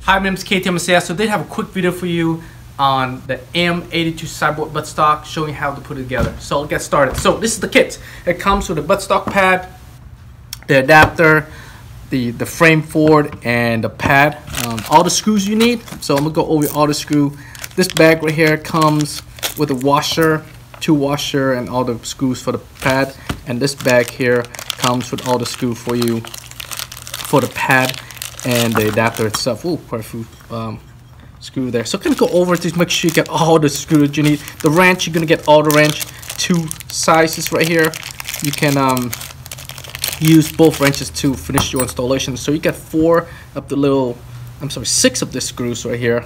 Hi, my name is KTMSAS. So they have a quick video for you on the M82 Cyborg buttstock showing how to put it together. So let's get started. So this is the kit. It comes with a buttstock pad, the adapter, the frame for it, and the pad. All the screws you need. So I'm gonna go over all the screw. This bag right here comes with a washer, two washer, and all the screws for the pad. And this bag here comes with all the screw for you for the pad and the adapter itself. Ooh, quite a few screw there. So I'm gonna go over to make sure you get all the screws you need. The wrench, you're gonna get all the wrench, two sizes right here. You can use both wrenches to finish your installation. So you get six of the screws right here.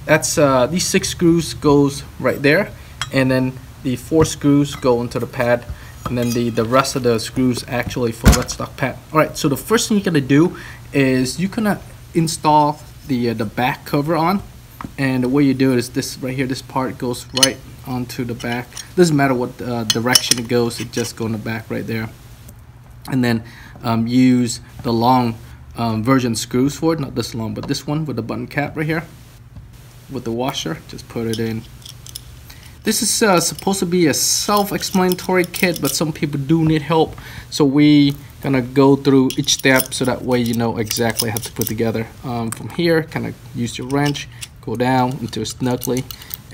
That's these 6 screws goes right there, and then the 4 screws go into the pad, and then the rest of the screws actually for the buttstock pad. All right, so the first thing you're gonna do is you're gonna install the back cover on, and the way you do it is this right here. This part goes right onto the back. Doesn't matter what direction it goes, it just goes in the back right there. And then use the long version screws for it, not this long, but this one with the button cap right here with the washer. Just put it in. This is supposed to be a self-explanatory kit, but some people do need help, so we gonna go through each step so that way you know exactly how to put together. From here, kind of use your wrench, go down until it's snugly,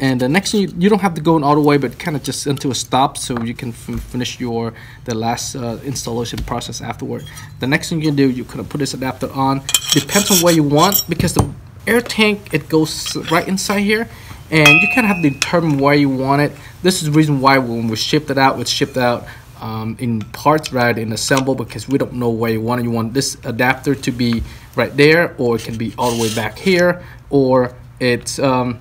and the next thing you don't have to go in all the way, but kind of just until it stops so you can finish the last installation process afterward. The next thing you can do, you kind of put this adapter on. Depends on where you want, because the air tank, it goes right inside here, and you kind of have to determine where you want it. This is the reason why when we shipped it out, it's shipped out in parts rather than assemble, because we don't know where you want it. You want this adapter to be right there, or it can be all the way back here, or it can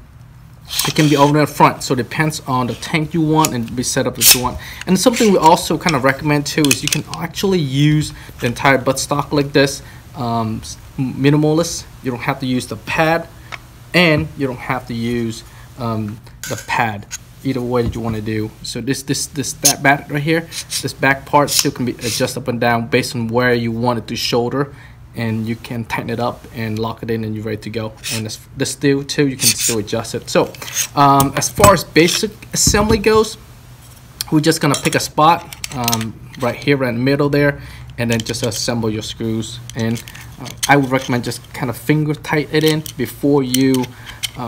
be over in the front. So it depends on the tank you want and be set up as you want. And something we also kind of recommend too is you can actually use the entire buttstock like this, minimalist. You don't have to use the pad, and you don't have to use the pad. Either way that you want to do. So that back right here, this back part still can be adjusted up and down based on where you want it to shoulder, and you can tighten it up and lock it in, and you're ready to go. And this steel too, you can still adjust it. So as far as basic assembly goes, we're just gonna pick a spot right here, right in the middle there, and then just assemble your screws. And I would recommend just kind of finger tighten it in before you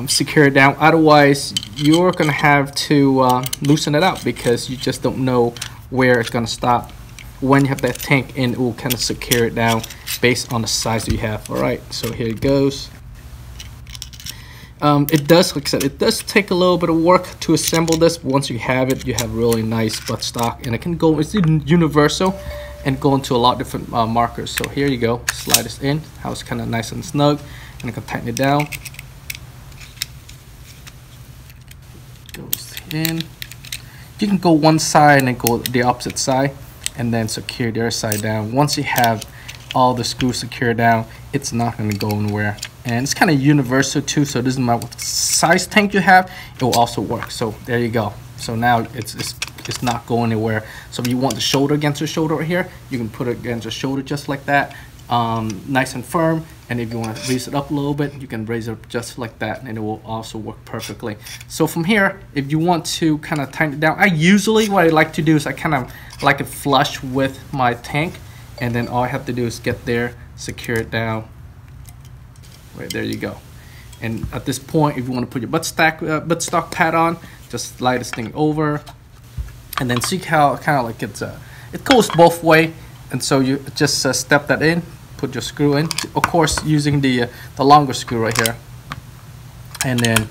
secure it down. Otherwise, you're gonna have to loosen it out, because you just don't know where it's gonna stop. When you have that tank in, it will kind of secure it down based on the size that you have. All right, so here it goes. It does, like I said, it does take a little bit of work to assemble this. Once you have it, you have really nice buttstock, and it can go, it's universal and go into a lot of different markers. So here you go, slide this in, how it's kind of nice and snug, and I can tighten it down. Goes in. You can go one side and then go the opposite side, and then secure the other side down. Once you have all the screws secured down, it's not going to go anywhere. And it's kind of universal too, so it doesn't matter what size tank you have, it will also work. So there you go. So now it's not going anywhere. So if you want the shoulder against the shoulder right here, you can put it against the shoulder just like that, nice and firm. And if you want to raise it up a little bit, you can raise it up just like that, and it will also work perfectly. So from here, if you want to kind of tighten it down, what I like to do is I kind of like it flush with my tank, and then all I have to do is get there, secure it down. Right there you go. And at this point, if you want to put your buttstock pad on, just slide this thing over, and then see how kind of like it goes both way. And so you just step that in, put your screw in, of course using the longer screw right here, and then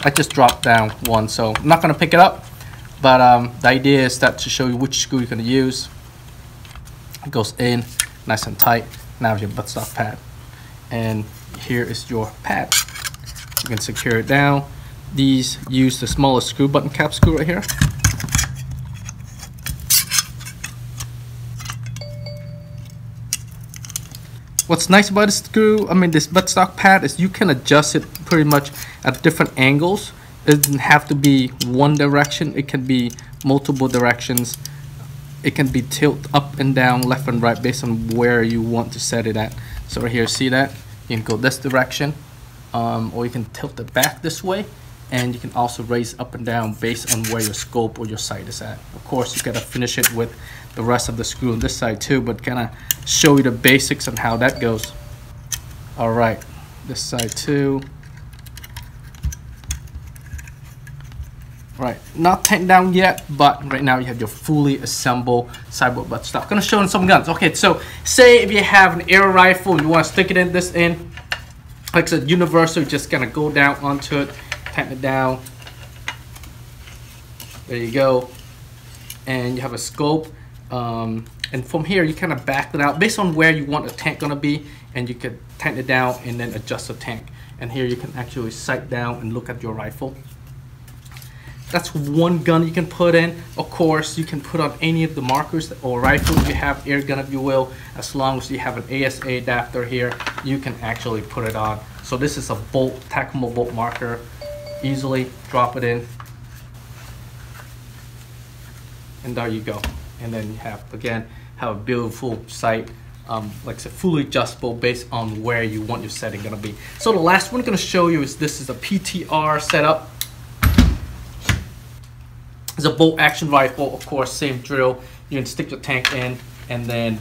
I just dropped down one, so I'm not gonna pick it up, but the idea is that to show you which screw you're gonna use. It goes in nice and tight. Now your buttstock pad, and here is your pad. You can secure it down. These use the smallest screw, button cap screw right here. What's nice about this this buttstock pad, is you can adjust it pretty much at different angles. It doesn't have to be one direction. It can be multiple directions. It can be tilt up and down, left and right, based on where you want to set it at. So right here, see that? You can go this direction, or you can tilt it back this way, and you can also raise up and down based on where your scope or your sight is at. Of course, you gotta finish it with the rest of the screw on this side too, but kind of show you the basics on how that goes. All right, this side too. Right, not tanked down yet, but right now you have your fully assembled Cyborg buttstock. I'm gonna show you some guns. Okay, so say if you have an air rifle and you want to stick it in this in, like I said, universal, you're just gonna go down onto it, tighten it down. There you go, and you have a scope. And from here, you kind of back it out based on where you want the tank gonna be, and you can tighten it down and then adjust the tank. And here you can actually sight down and look at your rifle. That's one gun you can put in. Of course, you can put on any of the markers or rifles you have, air gun if you will. As long as you have an ASA adapter here, you can actually put it on. So this is a bolt, tactical bolt marker. Easily drop it in. And there you go. And then you have, again, have a beautiful sight. Like I said, fully adjustable based on where you want your setting gonna be. So the last one I'm gonna show you is this is a PTR setup. It's a bolt action rifle, of course, same drill. You can stick your tank in and then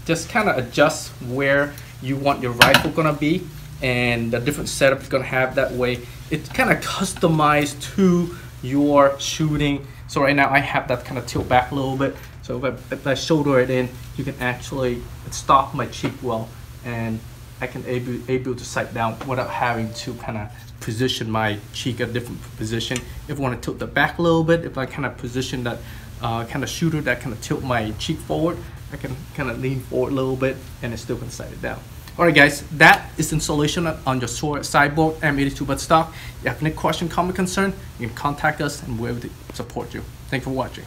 just kind of adjust where you want your rifle gonna be and the different setup you're gonna have. That way it's kind of customized to your shooting. So right now I have that kind of tilt back a little bit. So if I shoulder it in, you can actually stop my cheek well, and I can able to sight down without having to kind of position my cheek at a different position. If I want to tilt the back a little bit, if I kind of position that kind of shooter that kind of tilt my cheek forward, I can kind of lean forward a little bit and it still can sight it down. Alright guys, that is installation on your Cyborg M82 buttstock. If you have any question, comment, concern, you can contact us and we're able to support you. Thanks for watching.